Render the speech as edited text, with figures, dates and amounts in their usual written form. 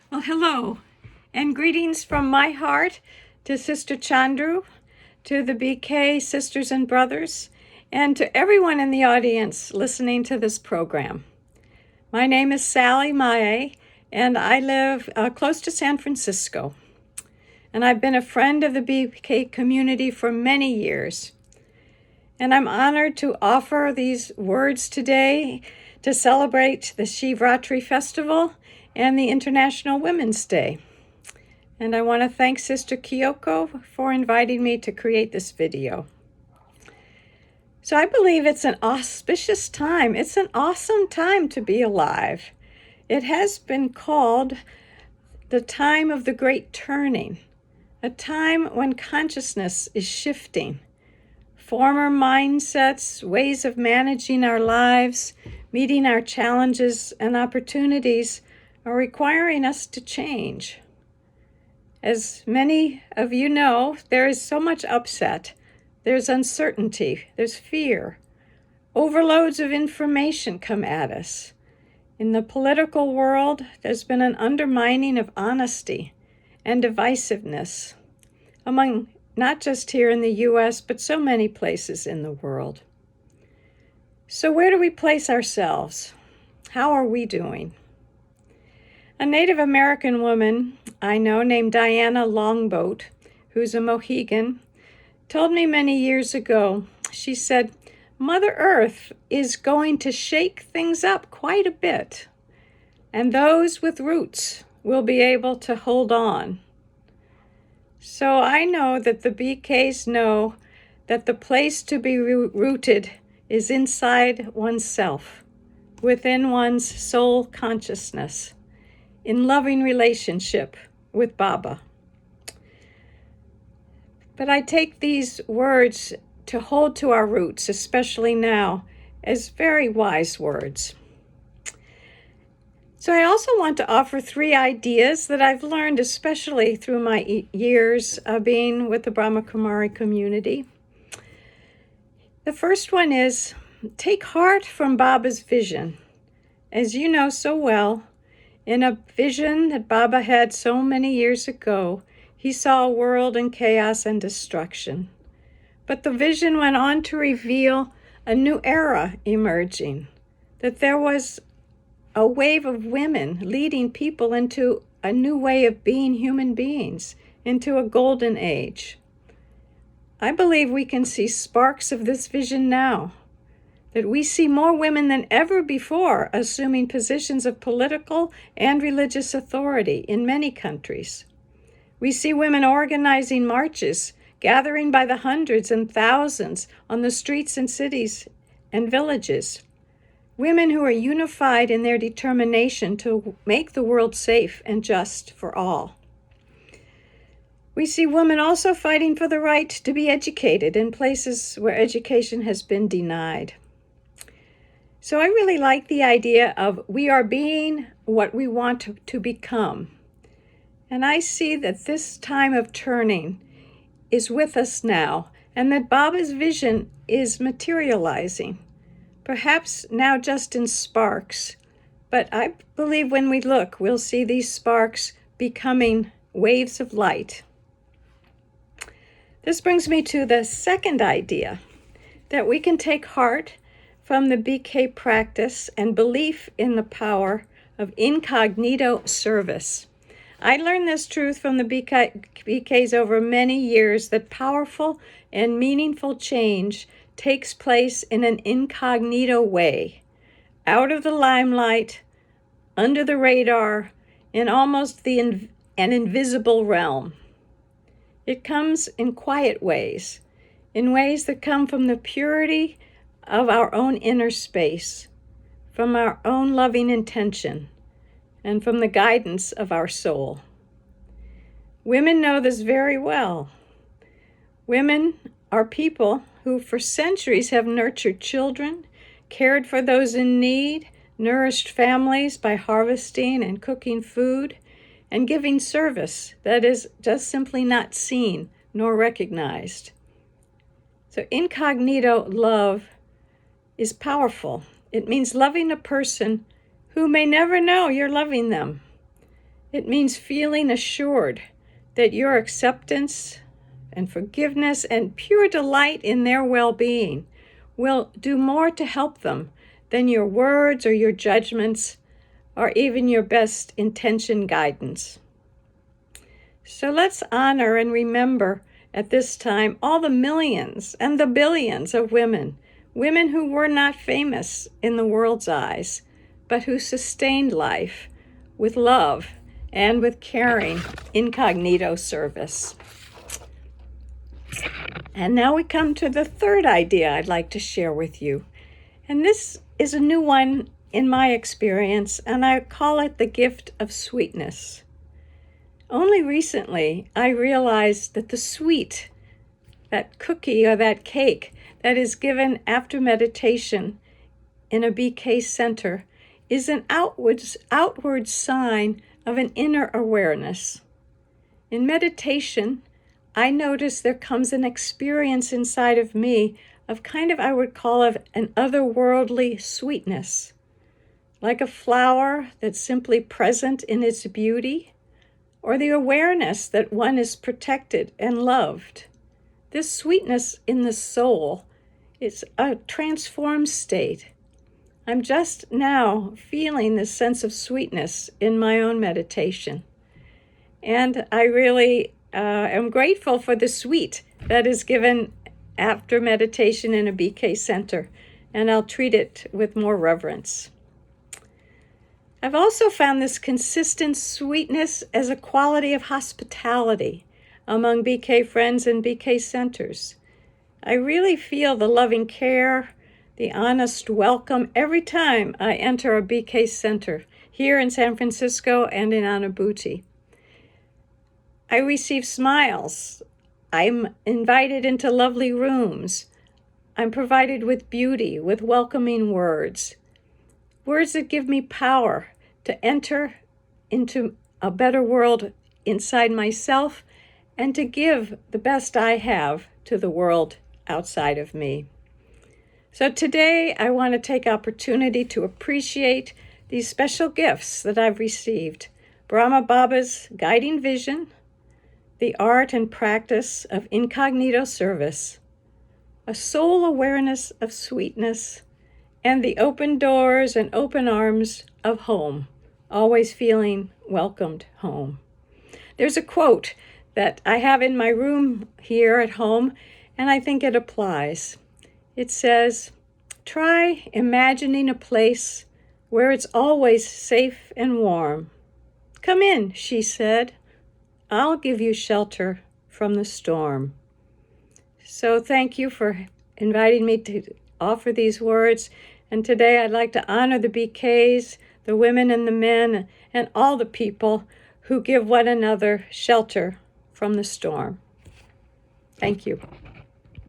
Well, hello, and greetings from my heart to Sister Chandru, to the BK sisters and brothers, and to everyone in the audience listening to this program. My name is Sally Mahe, and I live close to San Francisco. And I've been a friend of the BK community for many years. And I'm honored to offer these words today to celebrate the Shivratri Festival and the International Women's Day. And I want to thank Sister Kyoko for inviting me to create this video. So I believe it's an auspicious time. It's an awesome time to be alive. It has been called the time of the great turning, a time when consciousness is shifting. Former mindsets, ways of managing our lives, meeting our challenges and opportunities are requiring us to change. As many of you know, there is so much upset. There's uncertainty, there's fear. Overloads of information come at us. In the political world, there's been an undermining of honesty and divisiveness among not just here in the U.S., but so many places in the world. So where do we place ourselves? How are we doing? A Native American woman I know named Diana Longboat, who's a Mohegan, told me many years ago, she said, Mother Earth is going to shake things up quite a bit, and those with roots will be able to hold on. So I know that the BKs know that the place to be rooted is inside oneself, within one's soul consciousness, in loving relationship with Baba. But I take these words to hold to our roots, especially now, as very wise words. So I also want to offer 3 ideas that I've learned, especially through my years of being with the Brahma Kumaris community. The first one is, take heart from Baba's vision. As you know so well, in a vision that Baba had so many years ago, he saw a world in chaos and destruction. But the vision went on to reveal a new era emerging, that there was a wave of women leading people into a new way of being human beings, into a golden age. I believe we can see sparks of this vision now, that we see more women than ever before assuming positions of political and religious authority in many countries. We see women organizing marches, gathering by the hundreds and thousands on the streets and cities and villages. Women who are unified in their determination to make the world safe and just for all. We see women also fighting for the right to be educated in places where education has been denied. So I really like the idea of we are being what we want to become. And I see that this time of turning is with us now, and that Baba's vision is materializing. Perhaps now just in sparks, but I believe when we look, we'll see these sparks becoming waves of light. This brings me to the second idea, that we can take heart from the BK practice and belief in the power of incognito service. I learned this truth from the BKs over many years, that powerful and meaningful change takes place in an incognito way, out of the limelight, under the radar, in almost an invisible realm. It comes in quiet ways, in ways that come from the purity of our own inner space, from our own loving intention, and from the guidance of our soul. Women know this very well. Women are people who for centuries have nurtured children, cared for those in need, nourished families by harvesting and cooking food, and giving service that is just simply not seen nor recognized. So incognito love is powerful. It means loving a person who may never know you're loving them. It means feeling assured that your acceptance and forgiveness and pure delight in their well-being will do more to help them than your words or your judgments or even your best intention guidance. So let's honor and remember at this time all the millions and the billions of women who were not famous in the world's eyes, but who sustained life with love and with caring incognito service. And now we come to the third idea I'd like to share with you. And this is a new one in my experience, and I call it the gift of sweetness. Only recently I realized that the sweet, that cookie or that cake that is given after meditation in a BK center, is an outward sign of an inner awareness. In meditation, I notice there comes an experience inside of me of kind of, I would call it an otherworldly sweetness, like a flower that's simply present in its beauty, or the awareness that one is protected and loved. This sweetness in the soul is a transformed state. I'm just now feeling this sense of sweetness in my own meditation. And I really am grateful for the sweet that is given after meditation in a BK center, and I'll treat it with more reverence. I've also found this consistent sweetness as a quality of hospitality among BK friends and BK centers. I really feel the loving care, the honest welcome every time I enter a BK center here in San Francisco and in Anabuti. I receive smiles. I'm invited into lovely rooms. I'm provided with beauty, with welcoming words. Words that give me power to enter into a better world inside myself and to give the best I have to the world outside of me. So today I want to take opportunity to appreciate these special gifts that I've received. Brahma Baba's guiding vision, the art and practice of incognito service, a soul awareness of sweetness, and the open doors and open arms of home, always feeling welcomed home. There's a quote that I have in my room here at home, and I think it applies. It says, "Try imagining a place where it's always safe and warm. Come in," she said. "I'll give you shelter from the storm." So thank you for inviting me to offer these words. And today I'd like to honor the BKs, the women and the men, and all the people who give one another shelter from the storm. Thank you.